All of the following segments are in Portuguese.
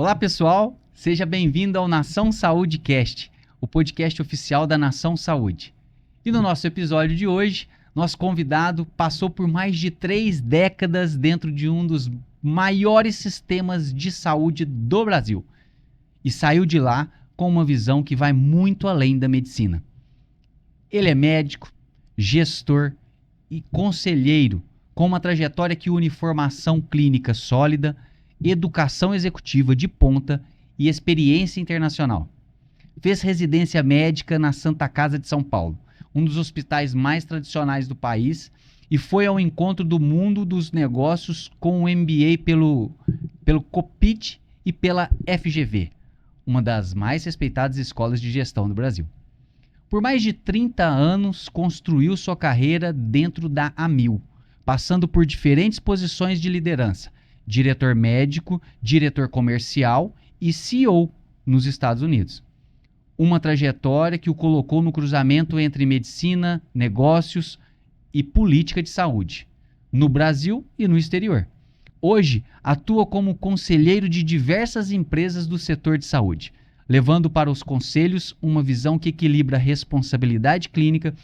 Olá, pessoal. Seja bem-vindo ao Nação Saúde Cast, o podcast oficial da Nação Saúde. E no nosso episódio de hoje, nosso convidado passou por mais de 3 décadas dentro de um dos maiores sistemas de saúde do Brasil e saiu de lá com uma visão que vai muito além da medicina. Ele é médico, gestor e conselheiro, com uma trajetória que une formação clínica sólida, educação executiva de ponta e experiência internacional. Fez residência médica na Santa Casa de São Paulo, um dos hospitais mais tradicionais do país, e foi ao encontro do mundo dos negócios com o MBA pelo COPIT e pela FGV, uma das mais respeitadas escolas de gestão do Brasil. Por mais de 30 anos, construiu sua carreira dentro da Amil, passando por diferentes posições de liderança, diretor médico, diretor comercial e CEO nos Estados Unidos. Uma trajetória que o colocou no cruzamento entre medicina, negócios e política de saúde, no Brasil e no exterior. Hoje, atua como conselheiro de diversas empresas do setor de saúde, levando para os conselhos uma visão que equilibra responsabilidade clínica,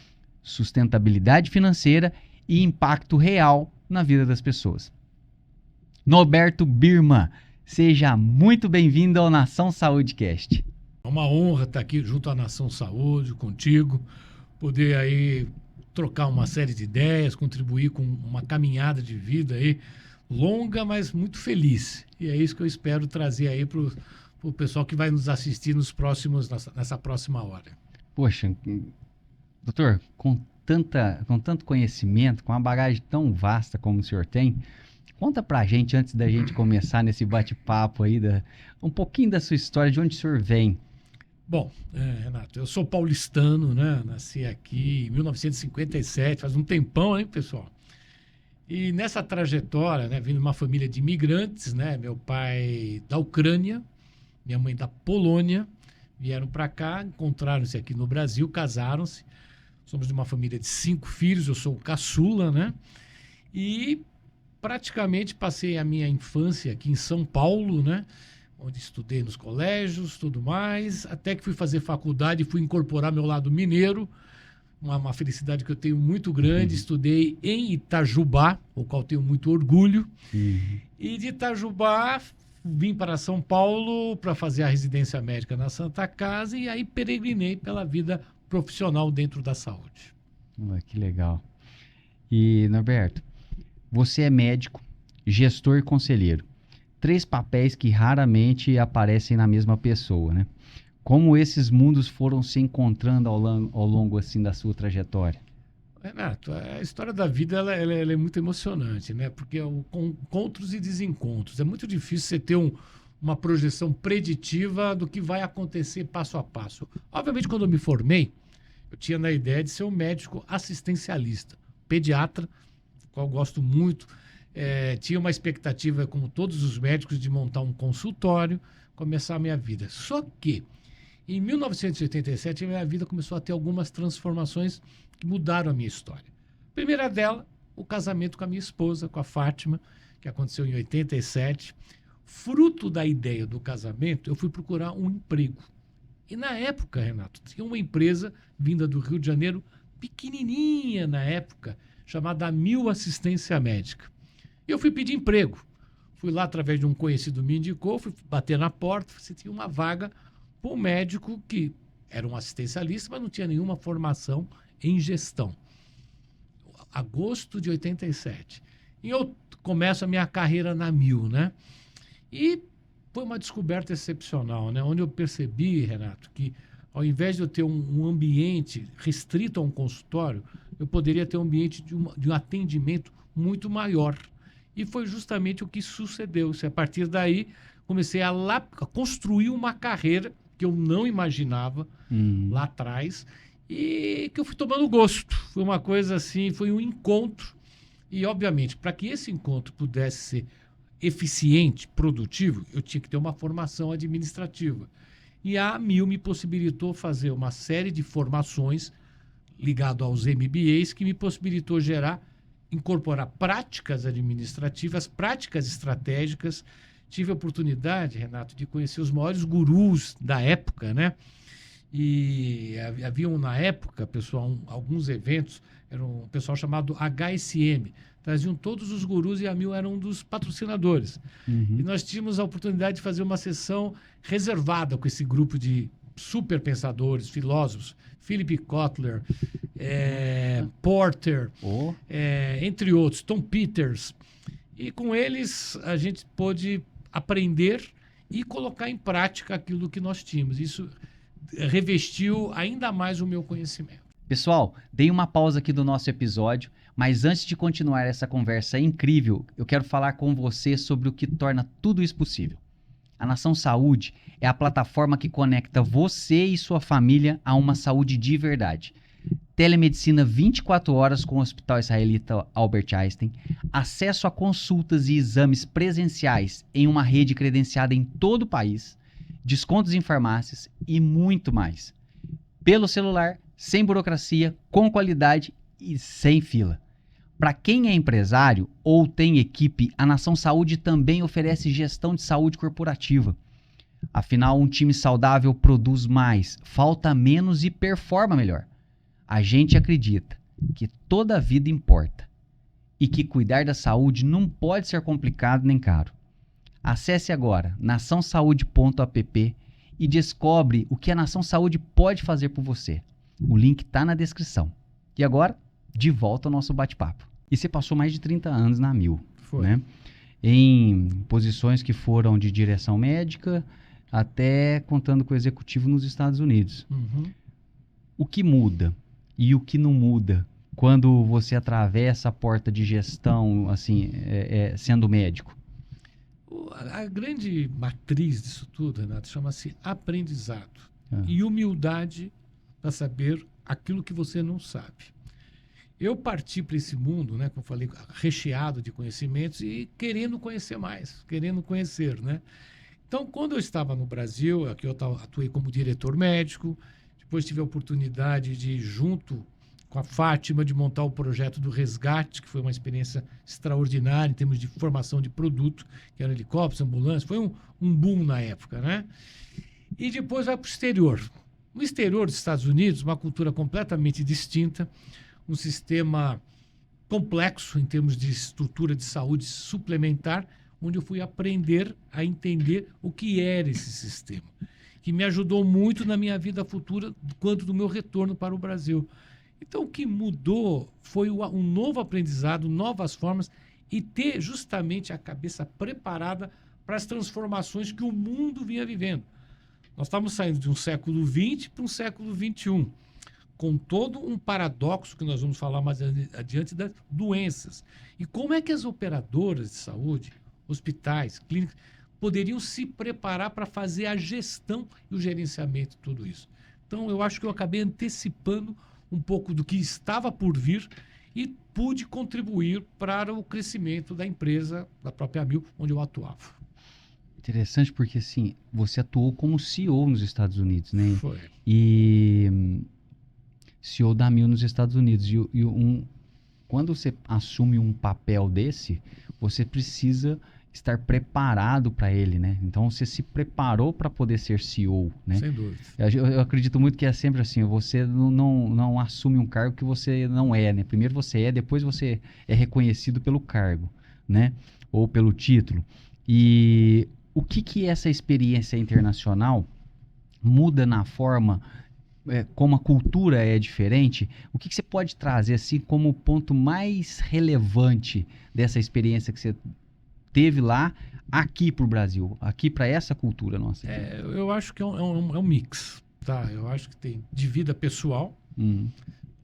sustentabilidade financeira e impacto real na vida das pessoas. Norberto Birman, seja muito bem-vindo ao Nação Saúde Cast. É uma honra estar aqui junto à Nação Saúde, contigo, poder aí trocar uma série de ideias, contribuir com uma caminhada de vida aí longa, mas muito feliz. E é isso que eu espero trazer aí para o pessoal que vai nos assistir nessa próxima hora. Poxa, doutor, com tanto conhecimento, com uma bagagem tão vasta como o senhor tem, conta pra gente, antes da gente começar nesse bate-papo aí, um pouquinho da sua história, de onde o senhor vem. Bom, Renato, eu sou paulistano, né? Nasci aqui em 1957, faz um tempão, hein, pessoal? E nessa trajetória, né, vindo de uma família de imigrantes, né? Meu pai da Ucrânia, minha mãe da Polônia, vieram para cá, encontraram-se aqui no Brasil, casaram-se. Somos de uma família de 5 filhos, eu sou o caçula, né? E praticamente passei a minha infância aqui em São Paulo, né? Onde estudei nos colégios, tudo mais, até que fui fazer faculdade e fui incorporar meu lado mineiro, uma felicidade que eu tenho muito grande. Estudei em Itajubá, o qual tenho muito orgulho. E de Itajubá vim para São Paulo para fazer a residência médica na Santa Casa e aí peregrinei pela vida profissional dentro da saúde. Que legal. E, Norberto, você é médico, gestor e conselheiro. 3 papéis que raramente aparecem na mesma pessoa, né? Como esses mundos foram se encontrando ao longo assim, da sua trajetória? Renato, a história da vida ela é muito emocionante, né? Porque é encontros e desencontros. É muito difícil você ter uma projeção preditiva do que vai acontecer passo a passo. Obviamente, quando eu me formei, eu tinha na ideia de ser um médico assistencialista, pediatra, qual eu gosto muito. Tinha uma expectativa, como todos os médicos, de montar um consultório, começar a minha vida. Só que, em 1987, a minha vida começou a ter algumas transformações que mudaram a minha história. A primeira dela, o casamento com a minha esposa, com a Fátima, que aconteceu em 87. Fruto da ideia do casamento, eu fui procurar um emprego. E na época, Renato, tinha uma empresa vinda do Rio de Janeiro, pequenininha na época, chamada Amil Assistência Médica. E eu fui pedir emprego. Fui lá através de um conhecido me indicou, fui bater na porta, você tinha uma vaga para um médico que era um assistencialista, mas não tinha nenhuma formação em gestão. Agosto de 87. E eu começo a minha carreira na Amil, né? E foi uma descoberta excepcional, né? Onde eu percebi, Renato, que ao invés de eu ter um ambiente restrito a um consultório, eu poderia ter um ambiente de um atendimento muito maior. E foi justamente o que sucedeu. A partir daí, comecei a construir uma carreira que eu não imaginava lá atrás e que eu fui tomando gosto. Foi uma coisa assim, foi um encontro. E, obviamente, para que esse encontro pudesse ser eficiente, produtivo, eu tinha que ter uma formação administrativa. E a Amil me possibilitou fazer uma série de formações ligado aos MBAs que me possibilitou incorporar práticas administrativas, práticas estratégicas tive a oportunidade, Renato, de conhecer os maiores gurus da época, né? E haviam na época, pessoal, alguns eventos, era um pessoal chamado HSM, traziam todos os gurus e a Amil era um dos patrocinadores. E nós tínhamos a oportunidade de fazer uma sessão reservada com esse grupo de super pensadores, filósofos, Philip Kotler, Porter, entre outros, Tom Peters. E com eles a gente pôde aprender e colocar em prática aquilo que nós tínhamos. Isso revestiu ainda mais o meu conhecimento. Pessoal, dei uma pausa aqui do nosso episódio, mas antes de continuar essa conversa incrível, eu quero falar com você sobre o que torna tudo isso possível. A Nação Saúde é a plataforma que conecta você e sua família a uma saúde de verdade. Telemedicina 24 horas com o Hospital Israelita Albert Einstein, acesso a consultas e exames presenciais em uma rede credenciada em todo o país, descontos em farmácias e muito mais. Pelo celular, sem burocracia, com qualidade e sem fila. Para quem é empresário ou tem equipe, a Nação Saúde também oferece gestão de saúde corporativa. Afinal, um time saudável produz mais, falta menos e performa melhor. A gente acredita que toda a vida importa e que cuidar da saúde não pode ser complicado nem caro. Acesse agora naçãosaude.app e descobre o que a Nação Saúde pode fazer por você. O link está na descrição. E agora, de volta ao nosso bate-papo. E você passou mais de 30 anos na Amil, né? Em posições que foram de direção médica até contando com o executivo nos Estados Unidos. O que muda e o que não muda quando você atravessa a porta de gestão, assim, sendo médico? A grande matriz disso tudo, Renato, chama-se aprendizado e humildade para saber aquilo que você não sabe. Eu parti para esse mundo, né, como eu falei, recheado de conhecimentos e querendo conhecer mais, querendo conhecer, né? Então, quando eu estava no Brasil, aqui eu atuei como diretor médico, depois tive a oportunidade de, junto com a Fátima, de montar o projeto do Resgate, que foi uma experiência extraordinária em termos de formação de produto, que eram helicópteros, ambulâncias, foi um boom na época, né? E depois vai para o exterior. No exterior dos Estados Unidos, uma cultura completamente distinta, um sistema complexo em termos de estrutura de saúde suplementar, onde eu fui aprender a entender o que era esse sistema, que me ajudou muito na minha vida futura, quanto do meu retorno para o Brasil. Então, o que mudou foi um novo aprendizado, novas formas e ter justamente a cabeça preparada para as transformações que o mundo vinha vivendo. Nós estávamos saindo de um século XX para um século XXI, com todo um paradoxo que nós vamos falar mais adiante das doenças. E como é que as operadoras de saúde, hospitais, clínicas, poderiam se preparar para fazer a gestão e o gerenciamento de tudo isso? Então, eu acho que eu acabei antecipando um pouco do que estava por vir e pude contribuir para o crescimento da empresa, da própria Amil, onde eu atuava. Interessante porque, assim, você atuou como CEO nos Estados Unidos, né? Foi. E CEO da Amil nos Estados Unidos. Quando você assume um papel desse, você precisa estar preparado para ele, né? Então, você se preparou para poder ser CEO, né? Sem dúvida. Eu acredito muito que é sempre assim, você não assume um cargo que você não é, né? Primeiro você é, depois você é reconhecido pelo cargo, né? Ou pelo título. E o que essa experiência internacional muda na forma como a cultura é diferente? O que você pode trazer assim como o ponto mais relevante dessa experiência que você teve lá, aqui para o Brasil, aqui para essa cultura nossa? Eu acho que é um mix, tá? Eu acho que tem de vida pessoal, o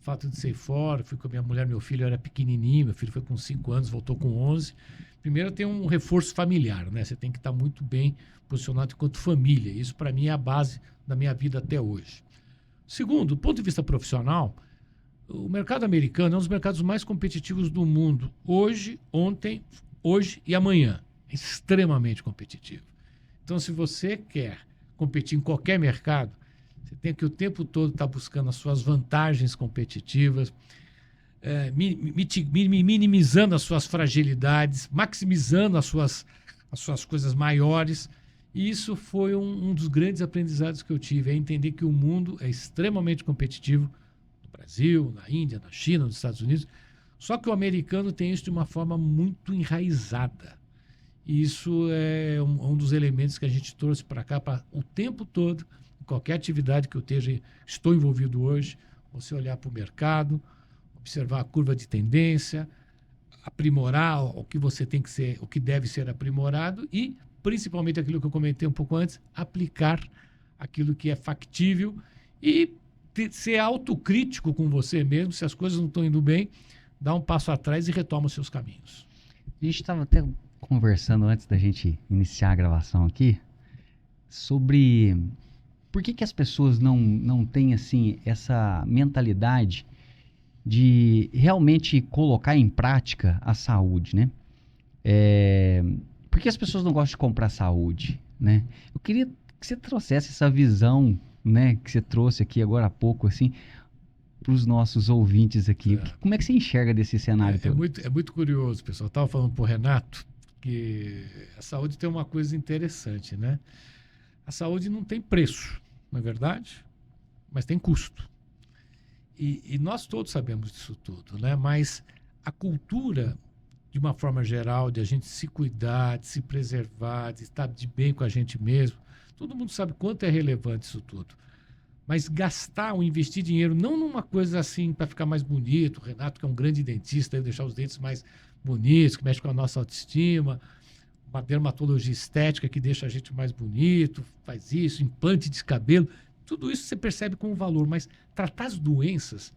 fato de ser fora, fui com a minha mulher, meu filho era pequenininho, meu filho foi com 5 anos, voltou com 11. Primeiro tem um reforço familiar, né? Você tem que estar muito bem posicionado enquanto família. Isso para mim é a base da minha vida até hoje. Segundo, do ponto de vista profissional, o mercado americano é um dos mercados mais competitivos do mundo. Hoje, ontem, hoje e amanhã. É extremamente competitivo. Então, se você quer competir em qualquer mercado, você tem que o tempo todo estar buscando as suas vantagens competitivas, minimizando as suas fragilidades, maximizando as as suas coisas maiores. E isso foi um dos grandes aprendizados que eu tive, é entender que o mundo é extremamente competitivo, no Brasil, na Índia, na China, nos Estados Unidos, só que o americano tem isso de uma forma muito enraizada. E isso é um dos elementos que a gente trouxe para cá, para o tempo todo, em qualquer atividade que eu estou envolvido hoje, você olhar para o mercado, observar a curva de tendência, aprimorar o que você tem que ser, o que deve ser aprimorado e, principalmente aquilo que eu comentei um pouco antes, aplicar aquilo que é factível e ser autocrítico com você mesmo. Se as coisas não estão indo bem, dá um passo atrás e retoma os seus caminhos. A gente estava até conversando antes da gente iniciar a gravação aqui sobre por que as pessoas não têm assim essa mentalidade de realmente colocar em prática a saúde, né? Por que as pessoas não gostam de comprar saúde, né? Eu queria que você trouxesse essa visão, né, que você trouxe aqui agora há pouco, assim, para os nossos ouvintes aqui. Como é que você enxerga desse cenário todo? É muito curioso, pessoal. Eu estava falando para o Renato que a saúde tem uma coisa interessante, né? A saúde não tem preço, não é verdade? Mas tem custo. E nós todos sabemos disso tudo, né? Mas a cultura, de uma forma geral, de a gente se cuidar, de se preservar, de estar de bem com a gente mesmo, todo mundo sabe quanto é relevante isso tudo. Mas gastar ou investir dinheiro não numa coisa assim para ficar mais bonito, o Renato, que é um grande dentista, deixar os dentes mais bonitos, que mexe com a nossa autoestima, uma dermatologia estética que deixa a gente mais bonito, faz isso, implante de cabelo, tudo isso você percebe como valor, mas tratar as doenças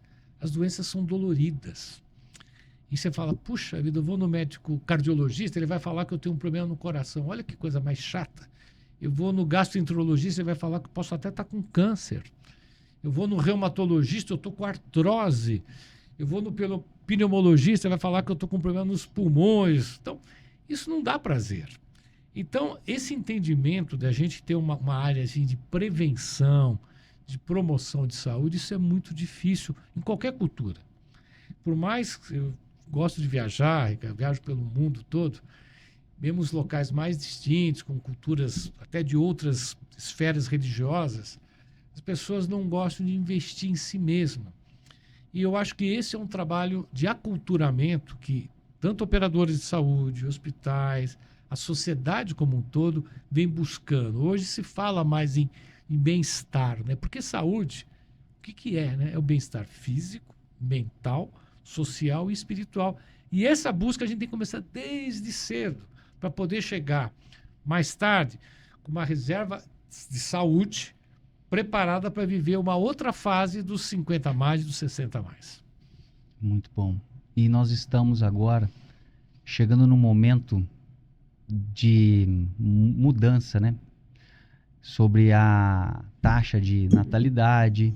são doloridas. E você fala, puxa vida, eu vou no médico cardiologista, ele vai falar que eu tenho um problema no coração, olha que coisa mais chata. Eu vou no gastroenterologista, ele vai falar que eu posso até estar com câncer. Eu vou no reumatologista, eu estou com artrose. Eu vou no pneumologista, ele vai falar que eu estou com problema nos pulmões. Então, isso não dá prazer. Então, esse entendimento da gente ter uma área assim, de prevenção, de promoção de saúde, isso é muito difícil em qualquer cultura. Por mais que eu gosto de viajar, eu viajo pelo mundo todo, mesmo os locais mais distintos, com culturas até de outras esferas religiosas, as pessoas não gostam de investir em si mesma. E eu acho que esse é um trabalho de aculturamento que tanto operadores de saúde, hospitais, a sociedade como um todo vem buscando. Hoje se fala mais em bem-estar, né? Porque saúde, o que é, né? É o bem-estar físico, mental, social e espiritual. E essa busca a gente tem que começar desde cedo, para poder chegar mais tarde com uma reserva de saúde preparada para viver uma outra fase dos 50 a mais e dos 60 a mais. Muito bom. E nós estamos agora chegando num momento de mudança, né? Sobre a taxa de natalidade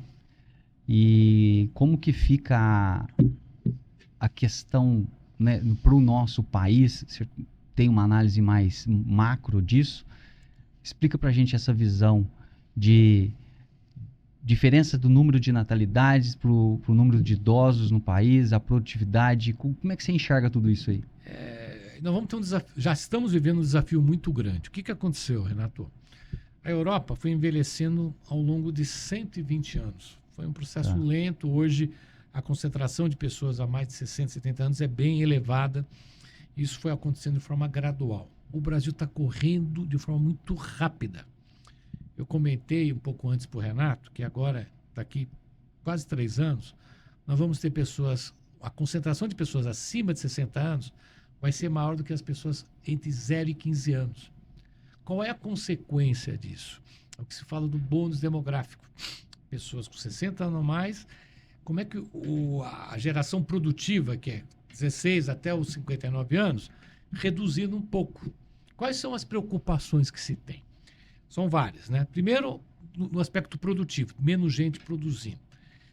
e como que fica a questão, né, para o nosso país. Você tem uma análise mais macro disso? Explica para a gente essa visão de diferença do número de natalidades para o número de idosos no país, a produtividade. Como é que você enxerga tudo isso aí? Nós vamos ter um desafio, já estamos vivendo um desafio muito grande. O que aconteceu, Renato? A Europa foi envelhecendo ao longo de 120 anos. Foi um processo lento. Hoje, a concentração de pessoas a mais de 60, 70 anos é bem elevada. Isso foi acontecendo de forma gradual. O Brasil está correndo de forma muito rápida. Eu comentei um pouco antes para o Renato que agora, daqui quase 3 anos, nós vamos ter a concentração de pessoas acima de 60 anos vai ser maior do que as pessoas entre 0 e 15 anos. Qual é a consequência disso? É o que se fala do bônus demográfico. Pessoas com 60 anos ou mais, como é que a geração produtiva, que é 16 até os 59 anos, reduzindo um pouco. Quais são as preocupações que se tem? São várias, né? Primeiro, no aspecto produtivo, menos gente produzindo.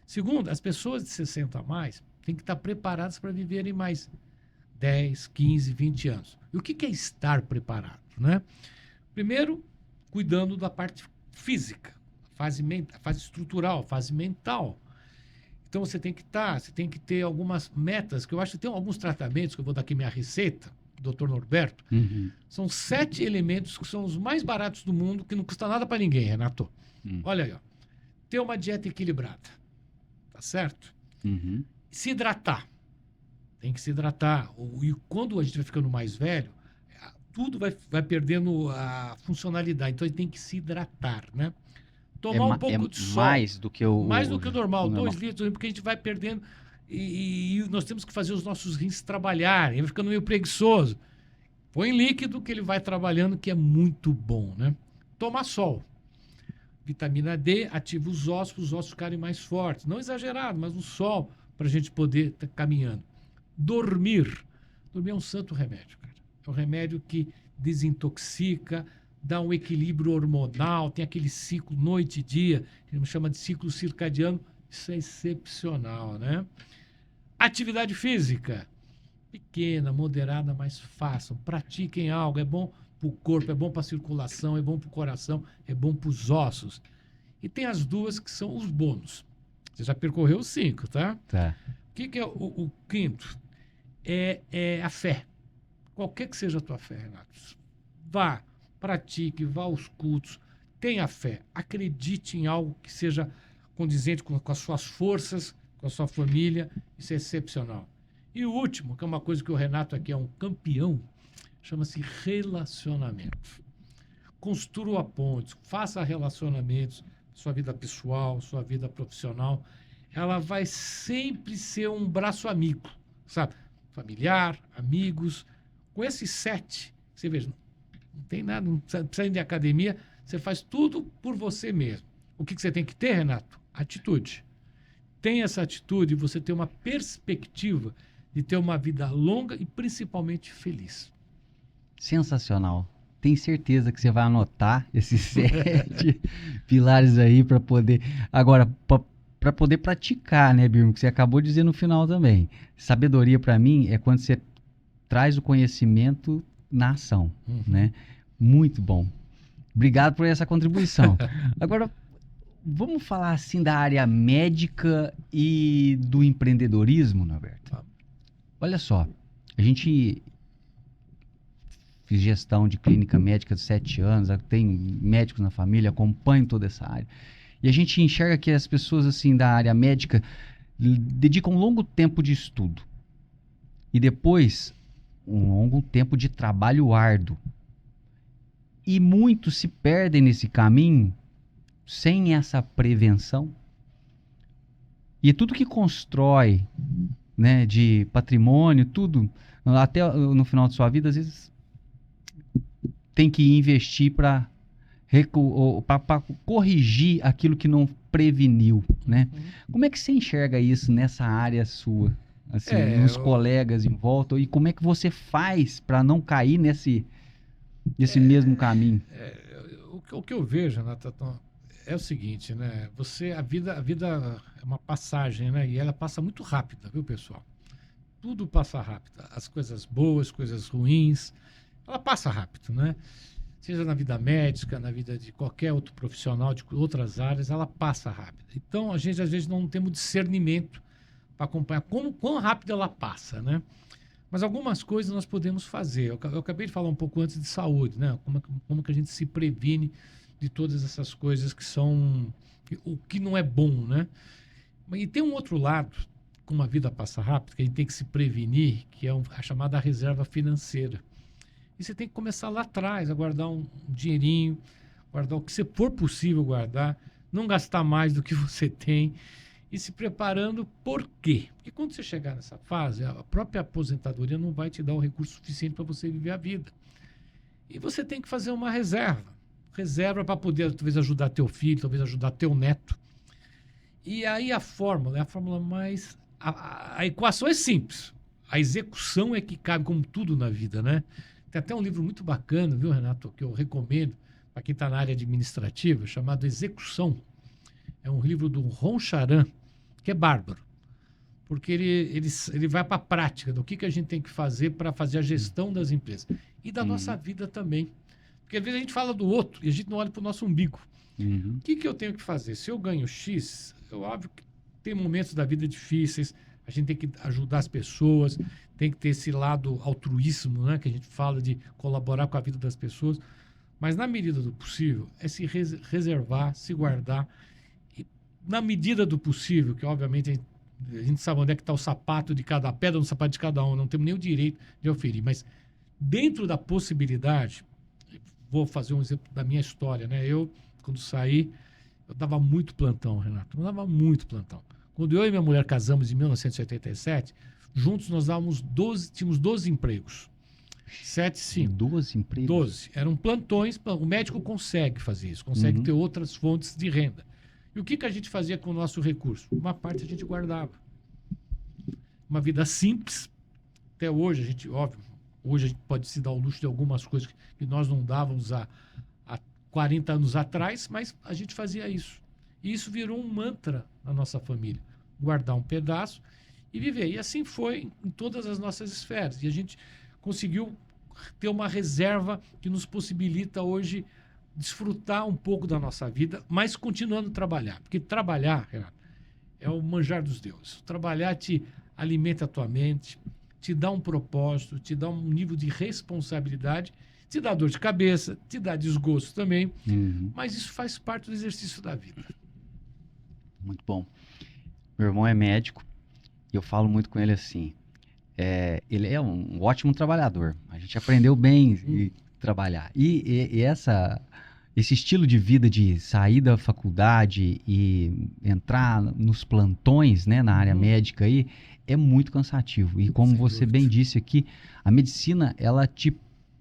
Segundo, as pessoas de 60 a mais têm que estar preparadas para viverem mais 10, 15, 20 anos. E o que é estar preparado, né? Primeiro, cuidando da parte física, a fase estrutural, a fase mental. Então, você tem que ter algumas metas, que eu acho que tem alguns tratamentos, que eu vou dar aqui minha receita, Dr. Norberto, são 7 elementos que são os mais baratos do mundo, que não custa nada para ninguém, Renato. Olha aí, ó. Ter uma dieta equilibrada, tá certo? Se hidratar. Tem que se hidratar. E quando a gente vai ficando mais velho, tudo vai perdendo a funcionalidade. Então, a gente tem que se hidratar, né? Tomar um pouco de sol. Mais do que o normal. 2 litros, porque a gente vai perdendo. E nós temos que fazer os nossos rins trabalharem. Ele vai ficando meio preguiçoso. Põe líquido que ele vai trabalhando, que é muito bom, né? Tomar sol. Vitamina D ativa os ossos ficarem mais fortes. Não exagerado, mas um sol para a gente poder estar caminhando. Dormir. Dormir é um santo remédio, cara. É um remédio que desintoxica, dá um equilíbrio hormonal, tem aquele ciclo noite e dia, que a gente chama de ciclo circadiano. Isso é excepcional, né? Atividade física. Pequena, moderada, mas façam. Pratiquem algo. É bom para o corpo, é bom para a circulação, é bom para o coração, é bom para os ossos. E tem as 2 que são os bônus. Você já percorreu os 5, tá? Tá. O que é o quinto? É a fé. Qualquer que seja a tua fé, Renato. Vá, pratique, vá aos cultos. Tenha fé. Acredite em algo que seja condizente com as suas forças, com a sua família. Isso é excepcional. E o último, que é uma coisa que o Renato aqui é um campeão, chama-se relacionamento. Construa pontes, faça relacionamentos, sua vida pessoal, sua vida profissional. Ela vai sempre ser um braço amigo, sabe? Familiar, amigos. Com esses 7, você veja, não tem nada, não precisa ir de academia, você faz tudo por você mesmo. O que você tem que ter, Renato? Atitude. Tem essa atitude, você tem uma perspectiva de ter uma vida longa e principalmente feliz. Sensacional. Tenho certeza que você vai anotar esses 7 pilares aí para poder... Agora, para poder praticar, né, Birmo? Que você acabou de dizer no final também. Sabedoria, para mim, é quando você traz o conhecimento na ação, né? Muito bom. Obrigado por essa contribuição. Agora, vamos falar assim da área médica e do empreendedorismo, Norberto? Olha só, a gente fiz gestão de clínica médica de 7 anos, tenho médicos na família, acompanho toda essa área. E a gente enxerga que as pessoas assim da área médica dedicam um longo tempo de estudo. E depois, um longo tempo de trabalho árduo. E muitos se perdem nesse caminho sem essa prevenção. E tudo que constrói, né, de patrimônio, tudo, até no final de sua vida, às vezes tem que investir para corrigir aquilo que não preveniu, né? Como é que você enxerga isso nessa área sua? Assim, nos colegas em volta, e como é que você faz para não cair nesse mesmo caminho? O que eu vejo, Renato, é o seguinte, né? A vida é uma passagem, né? E ela passa muito rápida, viu, pessoal? Tudo passa rápido. As coisas boas, coisas ruins, ela passa rápido, né? Seja na vida médica, na vida de qualquer outro profissional, de outras áreas, ela passa rápido. Então, a gente, às vezes, não temos discernimento para acompanhar quão rápido ela passa, né? Mas algumas coisas nós podemos fazer. Eu acabei de falar um pouco antes de saúde, né? Como que a gente se previne de todas essas coisas que são... o que não é bom, né? E tem um outro lado, como a vida passa rápido, que a gente tem que se prevenir, que é a chamada reserva financeira. E você tem que começar lá atrás, a guardar um dinheirinho, guardar o que for possível guardar, não gastar mais do que você tem e se preparando. Por quê? Porque quando você chegar nessa fase, a própria aposentadoria não vai te dar o recurso suficiente para você viver a vida. E você tem que fazer uma reserva. Reserva para poder, talvez, ajudar teu filho, talvez ajudar teu neto. E aí a fórmula mais... A equação é simples. A execução é que cabe, como tudo na vida, né? Tem até um livro muito bacana, viu, Renato, que eu recomendo para quem está na área administrativa, chamado Execução. É um livro do Ron Charan, que é bárbaro, porque ele vai para a prática do que a gente tem que fazer para fazer a gestão das empresas e da nossa vida também. Porque às vezes a gente fala do outro e a gente não olha para o nosso umbigo. O que eu tenho que fazer? Se eu ganho X, é óbvio que tem momentos da vida difíceis, a a gente tem que ajudar as pessoas, tem que ter esse lado altruísmo, né? Que a gente fala de colaborar com a vida das pessoas. Mas na medida do possível, é se reservar, se guardar. E na medida do possível, que obviamente a gente sabe onde é que está o sapato de cada, a pedra no sapato de cada um, não temos nem o direito de oferir. Mas dentro da possibilidade, vou fazer um exemplo da minha história, né? Eu, quando saí, eu dava muito plantão, Renato. Eu dava muito plantão. Quando eu e minha mulher casamos em 1987, juntos nós tínhamos 12 empregos. 7, 5. 12 empregos? 12. Eram plantões. O médico consegue fazer isso, consegue ter outras fontes de renda. E o que a gente fazia com o nosso recurso? Uma parte a gente guardava. Uma vida simples. Até hoje, hoje a gente pode se dar o luxo de algumas coisas que nós não dávamos há 40 anos atrás, mas a gente fazia isso. E isso virou um mantra na nossa família. Guardar um pedaço e viver. E assim foi em todas as nossas esferas. E a gente conseguiu ter uma reserva que nos possibilita hoje desfrutar um pouco da nossa vida, mas continuando a trabalhar. Porque trabalhar, Renato, é o manjar dos deuses. Trabalhar te alimenta a tua mente, te dá um propósito, te dá um nível de responsabilidade, te dá dor de cabeça, te dá desgosto também, mas isso faz parte do exercício da vida. Muito bom. Meu irmão é médico e eu falo muito com ele assim, ele é um ótimo trabalhador, a gente aprendeu bem trabalhar. E esse estilo de vida de sair da faculdade e entrar nos plantões, né, na área médica aí, é muito cansativo. E como você bem disse aqui, a medicina, ela te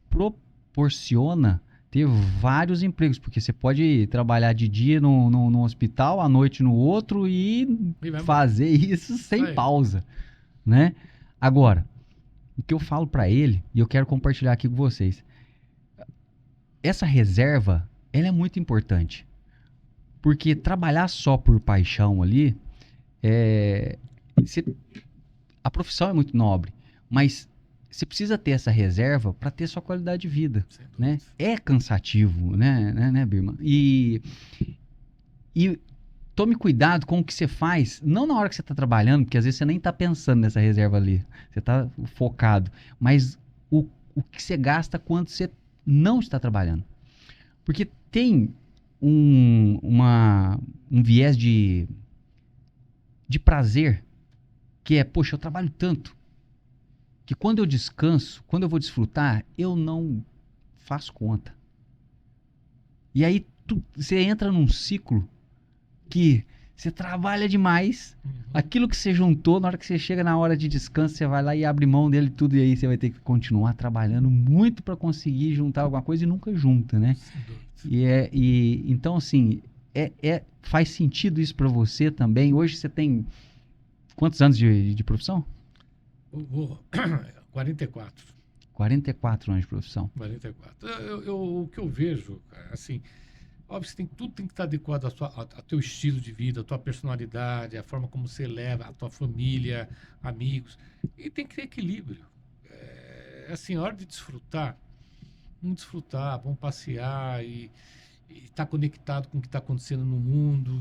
proporciona ter vários empregos, porque você pode trabalhar de dia no hospital, à noite no outro e fazer isso sem pausa, né? Agora, o que eu falo para ele, e eu quero compartilhar aqui com vocês, essa reserva, ela é muito importante, porque trabalhar só por paixão ali, a profissão é muito nobre, mas você precisa ter essa reserva para ter sua qualidade de vida, né? É cansativo, né, Birman? E tome cuidado com o que você faz, não na hora que você está trabalhando, porque às vezes você nem está pensando nessa reserva ali, você está focado, mas o que você gasta quando você não está trabalhando. Porque tem um viés de prazer, que é, poxa, eu trabalho tanto, que quando eu descanso, quando eu vou desfrutar, eu não faço conta. E aí você entra num ciclo que você trabalha demais, aquilo que você juntou, na hora que você chega na hora de descanso, você vai lá e abre mão dele tudo, e aí você vai ter que continuar trabalhando muito para conseguir juntar alguma coisa e nunca junta, né? Então, assim, faz sentido isso para você também? Hoje você tem quantos anos de profissão? 44. 44 anos de profissão. 44. O que eu vejo, assim, óbvio que tudo tem que estar adequado ao teu estilo de vida, à tua personalidade, a forma como você leva a tua família, amigos. E tem que ter equilíbrio. Assim, a hora de desfrutar, vamos desfrutar, vamos passear e estar conectado com o que está acontecendo no mundo.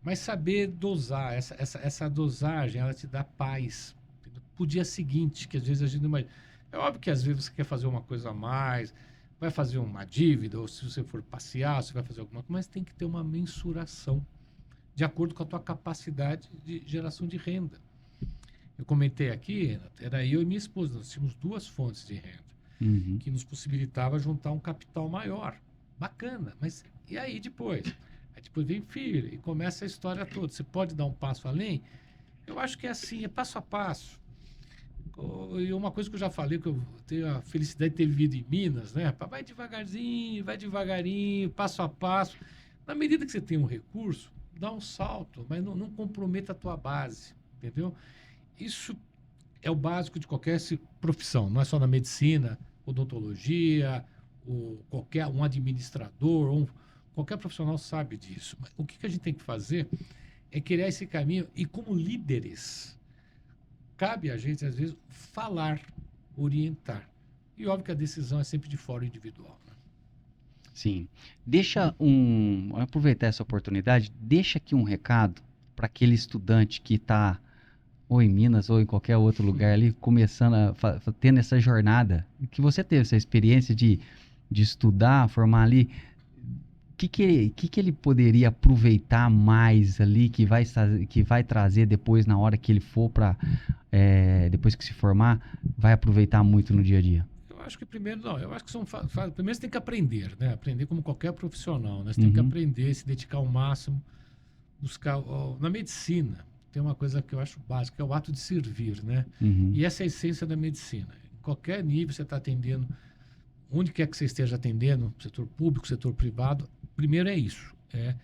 Mas saber dosar, essa dosagem, ela te dá paz. Pro dia seguinte, que às vezes a gente não imagina. É óbvio que às vezes você quer fazer uma coisa a mais, vai fazer uma dívida, ou se você for passear, você vai fazer alguma coisa, mas tem que ter uma mensuração de acordo com a tua capacidade de geração de renda. Eu comentei aqui, era eu e minha esposa, nós tínhamos 2 fontes de renda, que nos possibilitava juntar um capital maior. Bacana, mas e aí depois? Aí depois vem filho e começa a história toda. Você pode dar um passo além? Eu acho que é assim, é passo a passo. E uma coisa que eu já falei, que eu tenho a felicidade de ter vivido em Minas, né? Vai devagarzinho, vai devagarinho, passo a passo. Na medida que você tem um recurso, dá um salto, mas não comprometa a tua base, entendeu? Isso é o básico de qualquer profissão, não é só na medicina, odontologia, qualquer um administrador, qualquer profissional sabe disso. Mas o que a gente tem que fazer é criar esse caminho e, como líderes, cabe a gente, às vezes, falar, orientar. E óbvio que a decisão é sempre de fora individual. Né? Sim. Vou aproveitar essa oportunidade, deixa aqui um recado para aquele estudante que está ou em Minas, ou em qualquer outro lugar ali, começando tendo essa jornada, que você teve essa experiência de estudar, formar ali, que ele poderia aproveitar mais ali, que vai trazer depois, na hora que ele for para, depois que se formar, vai aproveitar muito no dia a dia? Eu acho que primeiro, não, eu acho que primeiro você tem que aprender, né? Aprender como qualquer profissional, né? Você tem que aprender, se dedicar ao máximo, buscar, na medicina, tem uma coisa que eu acho básica, que é o ato de servir, né? E essa é a essência da medicina. Em qualquer nível você está atendendo, onde quer que você esteja atendendo, setor público, setor privado, primeiro é isso, é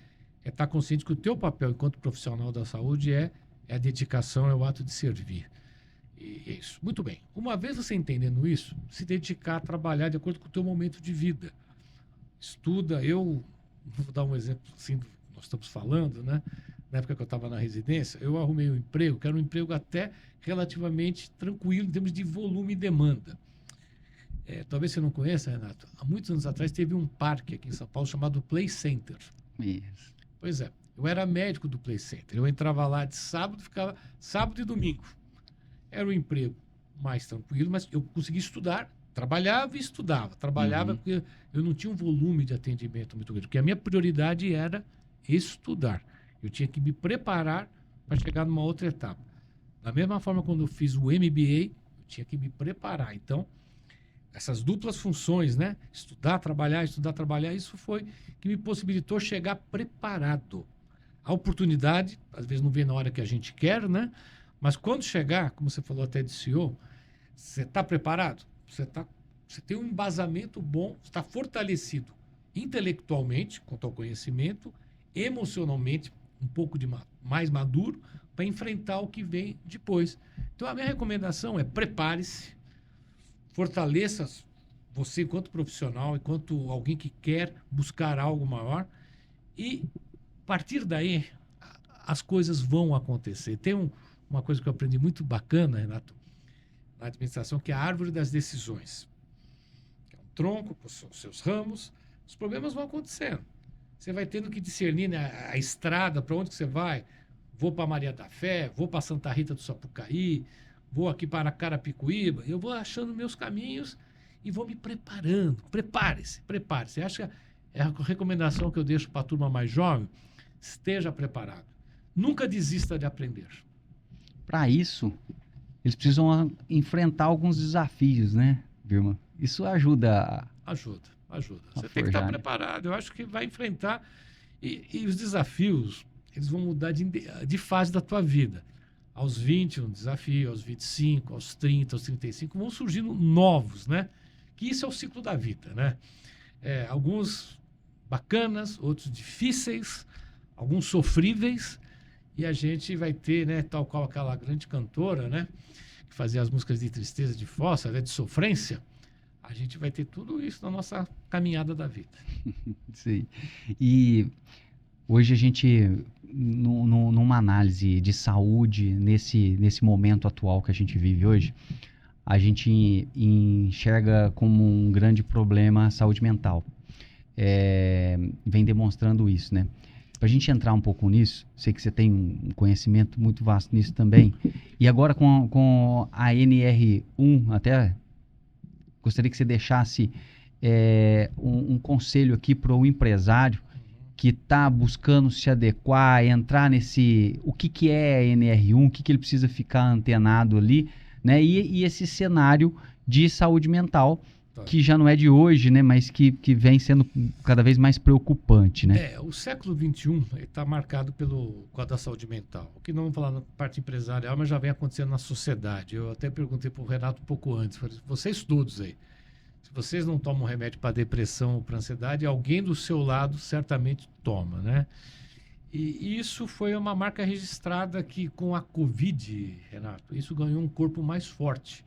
estar consciente que o teu papel enquanto profissional da saúde é a dedicação, é o ato de servir. E é isso. Muito bem. Uma vez você entendendo isso, se dedicar a trabalhar de acordo com o teu momento de vida. Estuda, eu vou dar um exemplo assim, do que nós estamos falando, né? Na época que eu estava na residência, eu arrumei um emprego, que era um emprego até relativamente tranquilo em termos de volume e demanda. Talvez você não conheça, Renato, há muitos anos atrás teve um parque aqui em São Paulo chamado Play Center. Isso. Pois é, eu era médico do Play Center. Eu entrava lá de sábado, ficava sábado e domingo. Era um emprego mais tranquilo, mas eu conseguia estudar, trabalhava e estudava. Trabalhava porque eu não tinha um volume de atendimento muito grande, porque a minha prioridade era estudar. Eu tinha que me preparar para chegar numa outra etapa. Da mesma forma, quando eu fiz o MBA, eu tinha que me preparar. Então, essas duplas funções, né? Estudar, trabalhar, isso foi que me possibilitou chegar preparado. A oportunidade, às vezes não vem na hora que a gente quer, né? Mas quando chegar, como você falou até de CEO, você está preparado? Você tem um embasamento bom, está fortalecido intelectualmente, quanto ao conhecimento, emocionalmente, um pouco mais maduro, para enfrentar o que vem depois. Então, a minha recomendação é prepare-se, fortaleça você enquanto profissional, enquanto alguém que quer buscar algo maior e, a partir daí, as coisas vão acontecer. Tem uma coisa que eu aprendi muito bacana, Renato, na administração, que é a árvore das decisões. É um tronco com os seus ramos, os problemas vão acontecendo. Você vai tendo que discernir, né, a estrada, para onde que você vai. Vou para Maria da Fé, vou para Santa Rita do Sapucaí, vou aqui para Carapicuíba. Eu vou achando meus caminhos e vou me preparando. Prepare-se. Acho que é a recomendação que eu deixo para a turma mais jovem. Esteja preparado. Nunca desista de aprender. Para isso, eles precisam enfrentar alguns desafios, né, Birman? Isso ajuda. Ajuda. Você tem que estar preparado. Eu acho que vai enfrentar. E os desafios, eles vão mudar de fase da tua vida. Aos 20, um desafio. Aos 25, aos 30, aos 35, vão surgindo novos, né? Que isso é o ciclo da vida, né? Alguns bacanas, outros difíceis, alguns sofríveis. E a gente vai ter, né, tal qual aquela grande cantora, né? Que fazia as músicas de tristeza, de fossa, né, de sofrência. A gente vai ter tudo isso na nossa caminhada da vida. Sim. E hoje a gente, numa análise de saúde, nesse momento atual que a gente vive hoje, a gente enxerga como um grande problema a saúde mental. Vem demonstrando isso, né? Para a gente entrar um pouco nisso, sei que você tem um conhecimento muito vasto nisso também. E agora com a NR1, até gostaria que você deixasse um conselho aqui para o empresário que está buscando se adequar, entrar nesse... O que é a NR1, o que ele precisa ficar antenado ali, né? E esse cenário de saúde mental, que já não é de hoje, né? Mas que vem sendo cada vez mais preocupante, né? O século XXI está marcado pelo quadro da saúde mental. O que não vamos falar na parte empresarial, mas já vem acontecendo na sociedade. Eu até perguntei para o Renato um pouco antes, falei, vocês todos aí, se vocês não tomam remédio para depressão ou para ansiedade, alguém do seu lado certamente toma, né? E isso foi uma marca registrada que com a Covid, Renato, isso ganhou um corpo mais forte.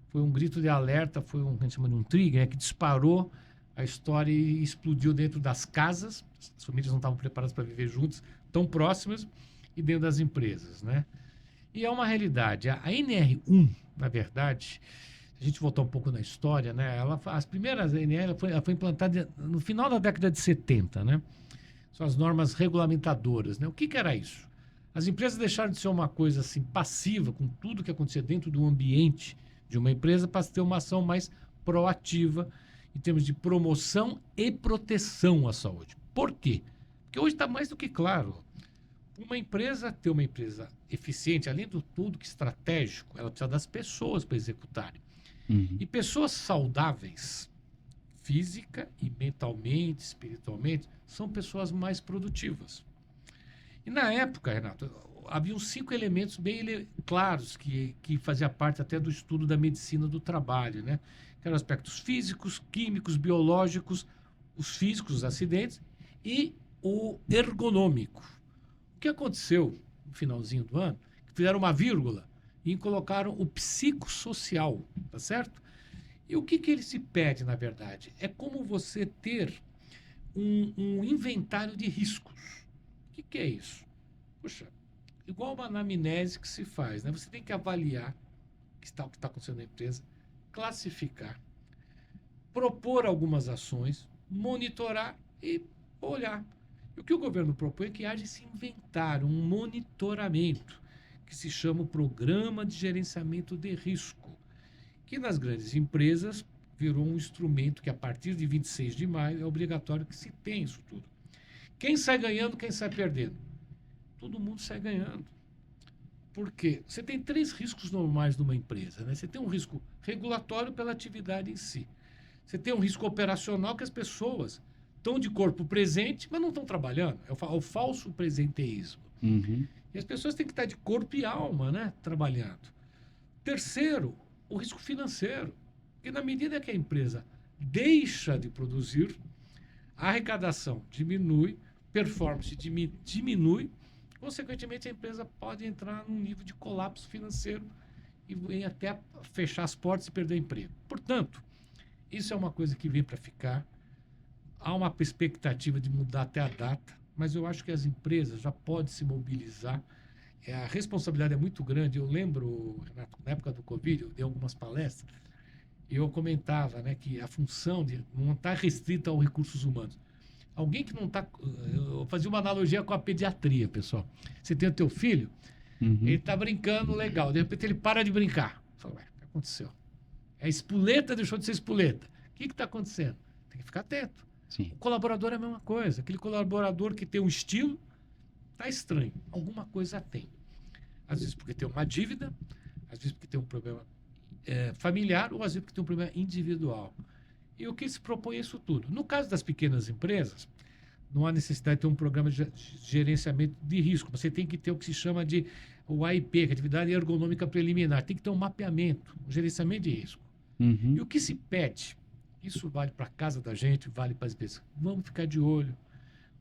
Foi um grito de alerta, foi que a gente chama de um trigger, né, que disparou a história e explodiu dentro das casas. As famílias não estavam preparadas para viver juntas, tão próximas, e dentro das empresas, né? E é uma realidade. A NR1, na verdade, se a gente voltar um pouco na história, né, as primeiras NR ela foi implantada no final da década de 70, né? São as normas regulamentadoras, né? O que era isso? As empresas deixaram de ser uma coisa assim passiva, com tudo que acontecia dentro do ambiente de uma empresa, para ter uma ação mais proativa em termos de promoção e proteção à saúde. Por quê? Porque hoje está mais do que claro. Uma empresa ter uma empresa eficiente, além do tudo que estratégico, ela precisa das pessoas para executarem. E pessoas saudáveis, física e mentalmente, espiritualmente, são pessoas mais produtivas. E na época, Renato, havia 5 elementos bem claros que fazia parte até do estudo da medicina do trabalho, né? Que eram aspectos físicos, químicos, biológicos, os físicos, os acidentes, e o ergonômico. O que aconteceu no finalzinho do ano? Fizeram uma vírgula e colocaram o psicossocial, tá certo? E o que ele se pede, na verdade? É como você ter um inventário de riscos. O que é isso? Puxa, igual uma anamnese que se faz, né? Você tem que avaliar o que está acontecendo na empresa, classificar, propor algumas ações, monitorar e olhar. E o que o governo propõe é que haja esse inventário, um monitoramento, que se chama o Programa de Gerenciamento de Risco, que nas grandes empresas virou um instrumento que, a partir de 26 de maio, é obrigatório que se tenha isso tudo. Quem sai ganhando, quem sai perdendo? Todo mundo sai ganhando. Por quê? Você tem 3 riscos normais numa empresa, né? Você tem um risco regulatório pela atividade em si. Você tem um risco operacional, que as pessoas estão de corpo presente, mas não estão trabalhando. É o falso presenteísmo. E as pessoas têm que estar de corpo e alma, né, trabalhando. Terceiro, o risco financeiro. Porque na medida que a empresa deixa de produzir, a arrecadação diminui, performance diminui, consequentemente a empresa pode entrar num nível de colapso financeiro e até fechar as portas e perder emprego. Portanto, isso é uma coisa que vem para ficar. Há uma expectativa de mudar até a data, mas eu acho que as empresas já podem se mobilizar. A responsabilidade é muito grande. Eu lembro, na época do Covid, eu dei algumas palestras, e eu comentava, né, que a função não está restrita aos recursos humanos. Alguém que não está... Eu fazia uma analogia com a pediatria, pessoal. Você tem o teu filho, ele está brincando legal, de repente ele para de brincar. Fala, ué, o que aconteceu? A espoleta deixou de ser espoleta. O que está acontecendo? Tem que ficar atento. Sim. O colaborador é a mesma coisa. Aquele colaborador que tem um estilo, está estranho. Alguma coisa tem. Às vezes porque tem uma dívida, às vezes porque tem um problema familiar, ou às vezes porque tem um problema individual. E o que se propõe é isso tudo. No caso das pequenas empresas, não há necessidade de ter um programa de gerenciamento de risco. Você tem que ter o que se chama de o AIP, Atividade Ergonômica Preliminar. Tem que ter um mapeamento, um gerenciamento de risco. E o que se pede? Isso vale para a casa da gente, vale para as empresas. Vamos ficar de olho.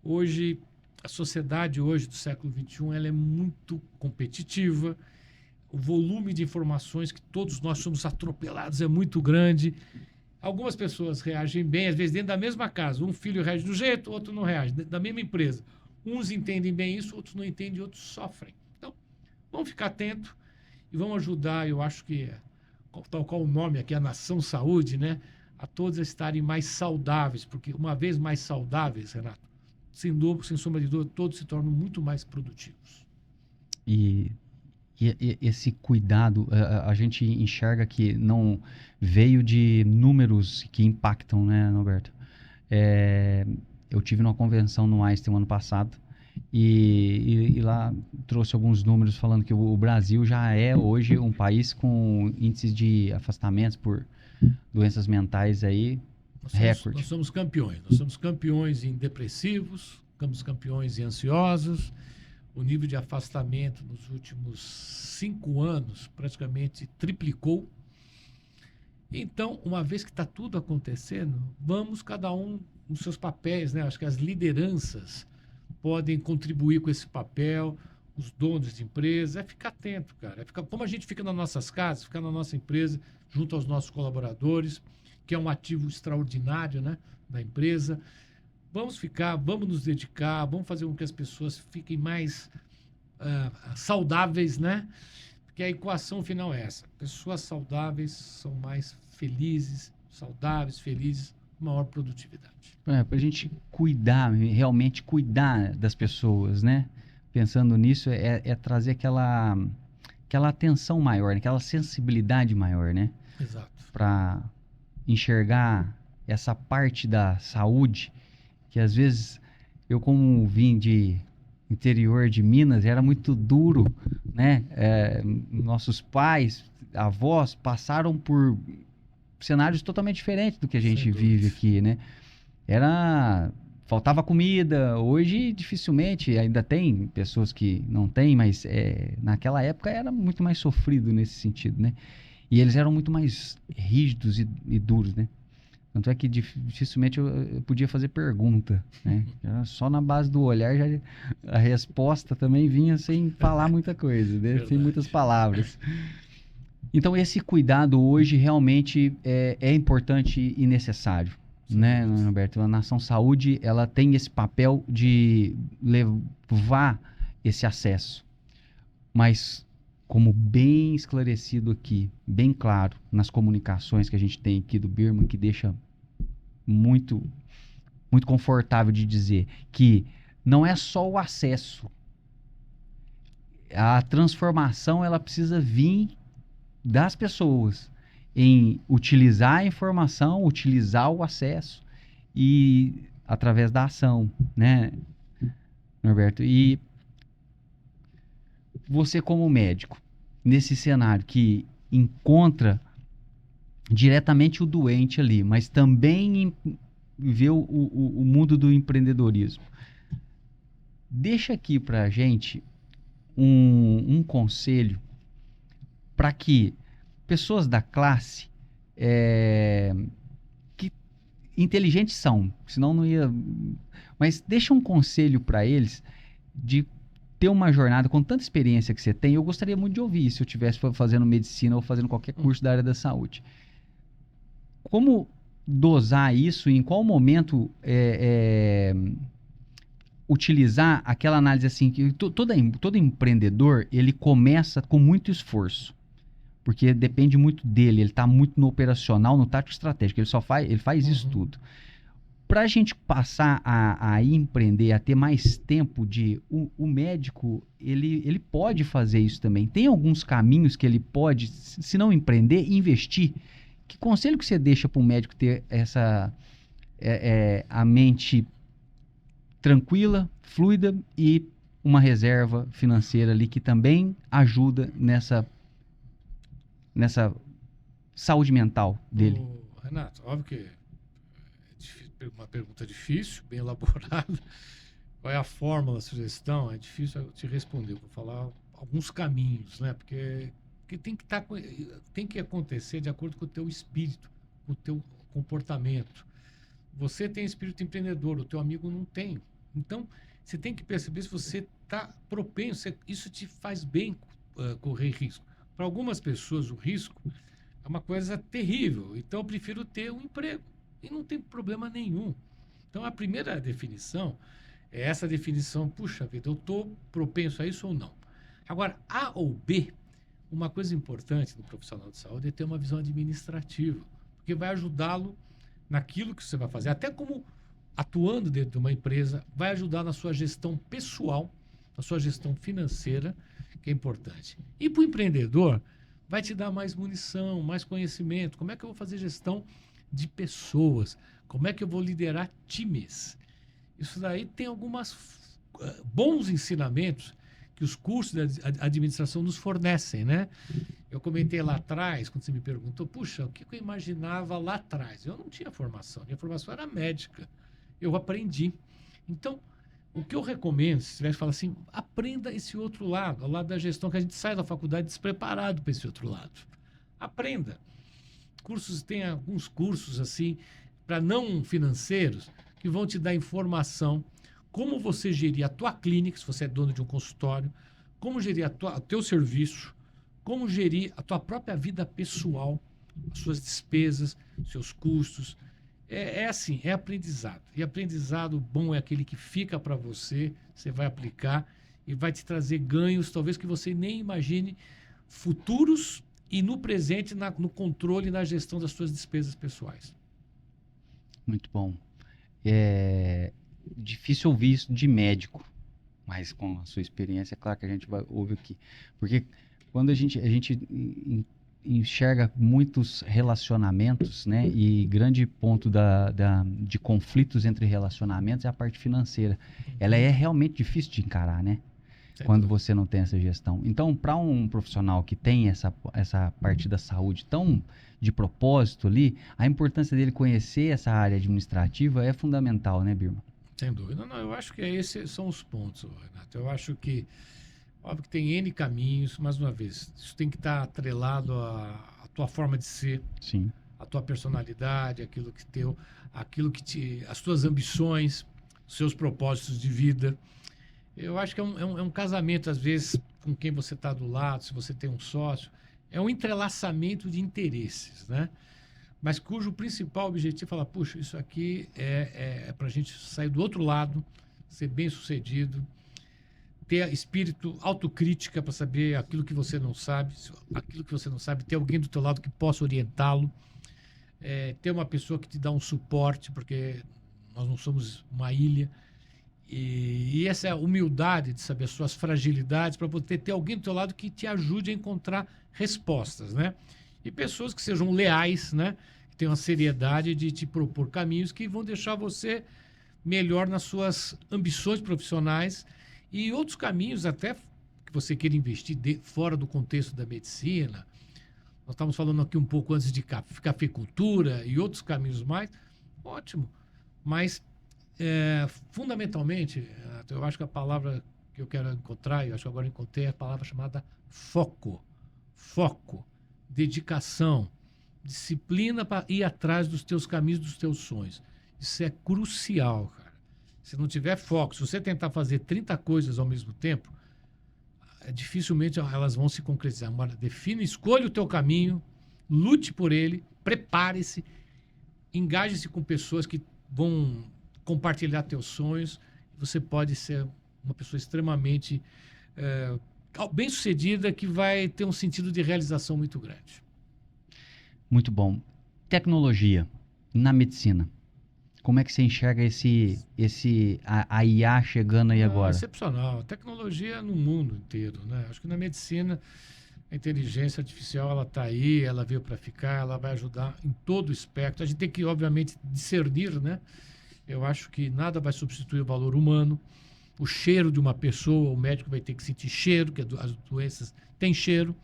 Hoje, a sociedade hoje do século XXI, ela é muito competitiva. O volume de informações que todos nós somos atropelados é muito grande. Algumas pessoas reagem bem, às vezes dentro da mesma casa. Um filho reage de um jeito, outro não reage. Dentro da mesma empresa. Uns entendem bem isso, outros não entendem, outros sofrem. Então, vamos ficar atentos e vamos ajudar, eu acho que, tal qual o nome aqui, a Nação Saúde, né? A todos a estarem mais saudáveis, porque uma vez mais saudáveis, Renato, sem dúvida, sem sombra de dúvida, todos se tornam muito mais produtivos. E esse cuidado, a gente enxerga que não veio de números que impactam, né, Norberto? Eu tive numa convenção no Einstein ano passado e lá trouxe alguns números falando que o Brasil já é hoje um país com índices de afastamentos por doenças mentais aí, recorde. Nós somos campeões. Nós somos campeões em depressivos, somos campeões em ansiosos. O nível de afastamento nos últimos 5 anos praticamente triplicou. Então, uma vez que está tudo acontecendo, vamos cada um nos seus papéis, né? Acho que as lideranças podem contribuir com esse papel, os donos de empresa, ficar atento, cara. Como a gente fica nas nossas casas, ficar na nossa empresa, junto aos nossos colaboradores, que é um ativo extraordinário, né, da empresa. Vamos nos dedicar, vamos fazer com que as pessoas fiquem mais saudáveis, né? Porque a equação final é essa. Pessoas saudáveis são mais felizes, maior produtividade. Para a gente cuidar, realmente cuidar das pessoas, né? pensando nisso, é trazer aquela atenção maior, né? Aquela sensibilidade maior, né? Exato. Para enxergar essa parte da saúde que às vezes eu, como vim de interior de Minas, era muito duro, né? Nossos pais, avós passaram por cenários totalmente diferentes do que a Sem gente dúvida. vive aqui, né? Faltava comida. Hoje dificilmente, ainda tem pessoas que não têm, mas naquela época era muito mais sofrido nesse sentido, né? E eles eram muito mais rígidos e duros, né? Tanto é que dificilmente eu podia fazer pergunta, né? Só na base do olhar a resposta também vinha sem falar muita coisa, né? Sem muitas palavras. Então esse cuidado hoje realmente é importante e necessário, né, Roberto? A Nação Saúde, ela tem esse papel de levar esse acesso, mas como bem esclarecido aqui, bem claro nas comunicações que a gente tem aqui do Birman, que deixa muito, muito confortável de dizer que não é só o acesso. A transformação, ela precisa vir das pessoas em utilizar a informação, utilizar o acesso e através da ação, né, Norberto? E você como médico, nesse cenário que encontra diretamente o doente ali, mas também vê o mundo do empreendedorismo. Deixa aqui pra gente um conselho para que pessoas da classe que inteligentes são, senão não ia... Mas deixa um conselho para eles de ter uma jornada com tanta experiência que você tem. Eu gostaria muito de ouvir se eu estivesse fazendo medicina ou fazendo qualquer curso da área da saúde. Como dosar isso e em qual momento utilizar aquela análise assim, que todo empreendedor, ele começa com muito esforço, porque depende muito dele, ele está muito no operacional, no tático estratégico, ele faz isso tudo. Para a gente passar a empreender, a ter mais tempo o médico, ele pode fazer isso também. Tem alguns caminhos que ele pode, se não empreender, investir. Que conselho que você deixa para um médico ter a mente tranquila, fluida e uma reserva financeira ali que também ajuda nessa saúde mental dele? Renato, óbvio que é uma pergunta difícil, bem elaborada. Qual é a fórmula, a sugestão? É difícil eu te responder. Vou falar alguns caminhos, né? Porque tem que acontecer de acordo com o teu espírito, com o teu comportamento. Você tem espírito empreendedor, o teu amigo não tem. Então, você tem que perceber se você está propenso, isso te faz bem correr risco. Para algumas pessoas, o risco é uma coisa terrível. Então, eu prefiro ter um emprego. E não tem problema nenhum. Então, a primeira definição é essa definição, puxa vida, eu estou propenso a isso ou não? Agora, A ou B, uma coisa importante do profissional de saúde é ter uma visão administrativa, porque vai ajudá-lo naquilo que você vai fazer, até como atuando dentro de uma empresa, vai ajudar na sua gestão pessoal, na sua gestão financeira, que é importante. E para o empreendedor, vai te dar mais munição, mais conhecimento. Como é que eu vou fazer gestão de pessoas? Como é que eu vou liderar times? Isso daí tem alguns bons ensinamentos que os cursos de administração nos fornecem, né? Eu comentei lá atrás, quando você me perguntou, puxa, o que eu imaginava lá atrás? Eu não tinha formação, minha formação era médica. Eu aprendi. Então, o que eu recomendo, se tivesse falar assim, aprenda esse outro lado, ao lado da gestão, que a gente sai da faculdade despreparado para esse outro lado. Aprenda. Tem alguns cursos assim, para não financeiros, que vão te dar informação, como você gerir a tua clínica, se você é dono de um consultório, como gerir o teu serviço, como gerir a tua própria vida pessoal, as suas despesas, seus custos. É assim, é aprendizado. E aprendizado bom é aquele que fica para você vai aplicar e vai te trazer ganhos, talvez que você nem imagine, futuros e no presente, no controle e na gestão das suas despesas pessoais. Muito bom. É difícil ouvir isso de médico, Mas com a sua experiência, é claro que a gente vai ouvir aqui. Porque quando a gente enxerga muitos relacionamentos, né? E grande ponto de conflitos entre relacionamentos é a parte financeira. Ela é realmente difícil de encarar, né? Quando você não tem essa gestão. Então, para um profissional que tem essa parte da saúde tão de propósito ali, a importância dele conhecer essa área administrativa é fundamental, né, Birman? Sem dúvida. Não, eu acho que esses são os pontos, Renato. Eu acho que, óbvio que tem N caminhos, mais uma vez, isso tem que estar atrelado à tua forma de ser, Sim. à tua personalidade, as tuas ambições, os seus propósitos de vida. Eu acho que é um casamento, às vezes, com quem você está do lado, se você tem um sócio, é um entrelaçamento de interesses, né? Mas cujo principal objetivo é falar, puxa, isso aqui é para a gente sair do outro lado, ser bem-sucedido, ter espírito autocrítica para saber aquilo que você não sabe, ter alguém do teu lado que possa orientá-lo, ter uma pessoa que te dá um suporte, porque nós não somos uma ilha, e essa é a humildade de saber as suas fragilidades para poder ter alguém do teu lado que te ajude a encontrar respostas, né? E pessoas que sejam leais, né? Que tenham a seriedade de te propor caminhos que vão deixar você melhor nas suas ambições profissionais e outros caminhos até que você queira investir fora do contexto da medicina. Nós estávamos falando aqui um pouco antes de cafeicultura e outros caminhos mais. Ótimo. Mas, fundamentalmente, eu acho que a palavra que eu quero encontrar, eu acho que agora encontrei, é a palavra chamada foco. Foco, dedicação, disciplina para ir atrás dos teus caminhos, dos teus sonhos. Isso é crucial, cara. Se não tiver foco, se você tentar fazer 30 coisas ao mesmo tempo, dificilmente elas vão se concretizar. Defina, escolha o teu caminho, lute por ele, prepare-se, engaje-se com pessoas que vão compartilhar teus sonhos. Você pode ser uma pessoa extremamente bem-sucedida que vai ter um sentido de realização muito grande. Muito bom. Tecnologia na medicina. Como é que você enxerga a IA chegando aí agora? Excepcional. A tecnologia no mundo inteiro, né? Acho que na medicina a inteligência artificial ela está aí, ela veio para ficar, ela vai ajudar em todo o espectro. A gente tem que, obviamente, discernir, né? Eu acho que nada vai substituir o valor humano. O cheiro de uma pessoa, o médico vai ter que sentir cheiro, que as doenças têm cheiro,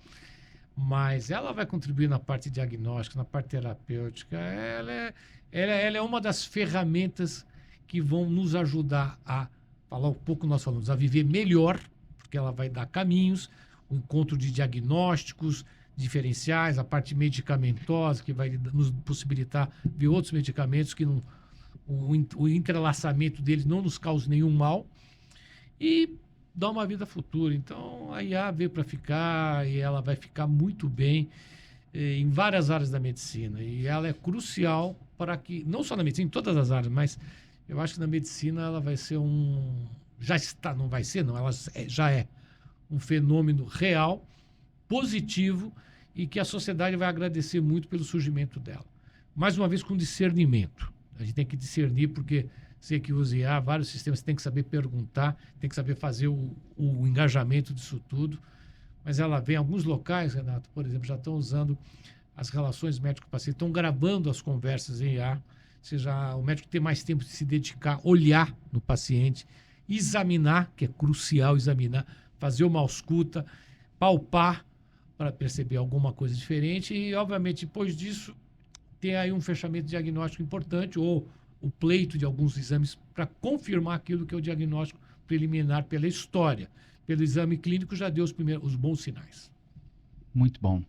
mas ela vai contribuir na parte diagnóstica, na parte terapêutica. Ela é uma das ferramentas que vão nos ajudar a falar um pouco, nós falamos, a viver melhor, porque ela vai dar caminhos, o encontro de diagnósticos diferenciais, a parte medicamentosa, que vai nos possibilitar ver outros medicamentos que não, o entrelaçamento deles não nos cause nenhum mal, e dar uma vida futura. Então, a IA veio para ficar e ela vai ficar muito bem em várias áreas da medicina. E ela é crucial para que, não só na medicina, em todas as áreas, mas eu acho que na medicina ela vai ser já está, não vai ser, não, ela já é um fenômeno real, positivo, e que a sociedade vai agradecer muito pelo surgimento dela. Mais uma vez, com discernimento. A gente tem que discernir, porque você que usa IA, vários sistemas, você tem que saber perguntar, tem que saber fazer o engajamento disso tudo. Mas ela vem em alguns locais, Renato, por exemplo, já estão usando as relações médico-paciente, estão gravando as conversas em IA, ou seja, o médico tem mais tempo de se dedicar, olhar no paciente, examinar, que é crucial examinar, fazer uma ausculta, palpar para perceber alguma coisa diferente e, obviamente, depois disso, ter aí um fechamento diagnóstico importante ou o pleito de alguns exames para confirmar aquilo que é o diagnóstico preliminar pela história. Pelo exame clínico já deu os bons sinais. Muito bom.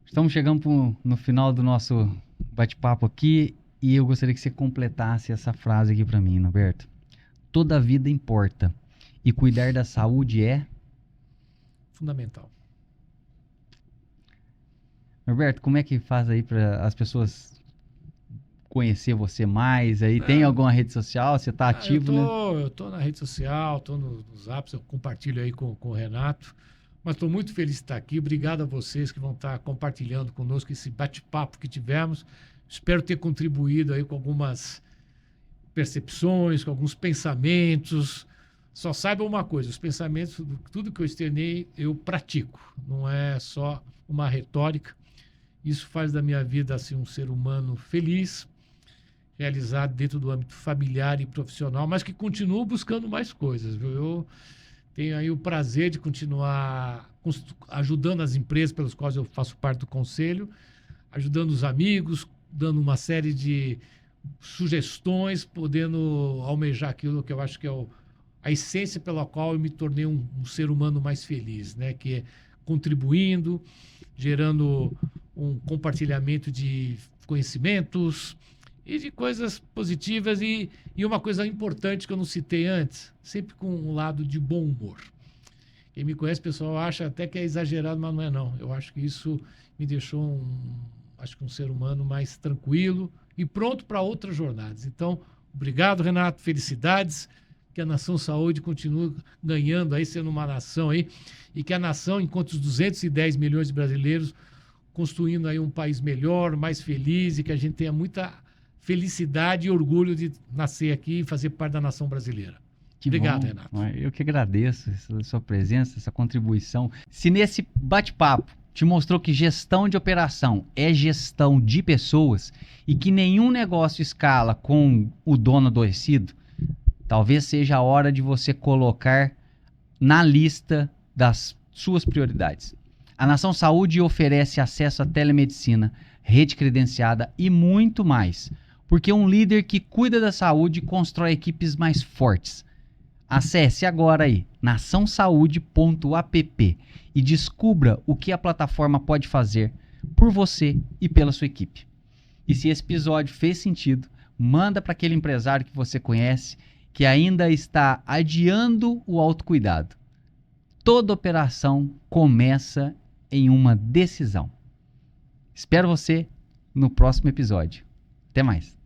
Estamos chegando no final do nosso bate-papo aqui e eu gostaria que você completasse essa frase aqui para mim, Norberto. Toda vida importa e cuidar da saúde é? Fundamental. Norberto, como é que faz aí para as pessoas conhecer você mais? Aí tem alguma rede social? Você está ativo, né? Eu tô na rede social, tô nos apps, eu compartilho aí com o Renato, mas estou muito feliz de estar aqui. Obrigado a vocês que vão estar compartilhando conosco esse bate-papo que tivemos. Espero ter contribuído aí com algumas percepções, com alguns pensamentos Só saiba uma coisa, os pensamentos, tudo que eu externei, eu pratico. Não é só uma retórica. Isso faz da minha vida assim, um ser humano feliz, realizado dentro do âmbito familiar e profissional, mas que continuo buscando mais coisas. Viu? Eu tenho aí o prazer de continuar ajudando as empresas pelas quais eu faço parte do conselho, ajudando os amigos, dando uma série de sugestões, podendo almejar aquilo que eu acho que é a essência pela qual eu me tornei um ser humano mais feliz, né? Que é contribuindo, gerando um compartilhamento de conhecimentos e de coisas positivas e uma coisa importante que eu não citei antes, sempre com um lado de bom humor. Quem me conhece, pessoal, acha até que é exagerado, mas não é não. Eu acho que isso me deixou um ser humano mais tranquilo e pronto para outras jornadas. Então, obrigado, Renato, felicidades, que a Nação Saúde continue ganhando aí, sendo uma nação aí, e que a nação, enquanto os 210 milhões de brasileiros, construindo aí um país melhor, mais feliz, e que a gente tenha muita felicidade e orgulho de nascer aqui e fazer parte da nação brasileira. Obrigado, Renato. Eu que agradeço a sua presença, essa contribuição. Se nesse bate-papo te mostrou que gestão de operação é gestão de pessoas e que nenhum negócio escala com o dono adoecido, talvez seja a hora de você colocar na lista das suas prioridades. A Nação Saúde oferece acesso à telemedicina, rede credenciada e muito mais, porque um líder que cuida da saúde constrói equipes mais fortes. Acesse agora aí naçãosaude.app e descubra o que a plataforma pode fazer por você e pela sua equipe. E se esse episódio fez sentido, manda para aquele empresário que você conhece que ainda está adiando o autocuidado. Toda operação começa em uma decisão. Espero você no próximo episódio. Até mais.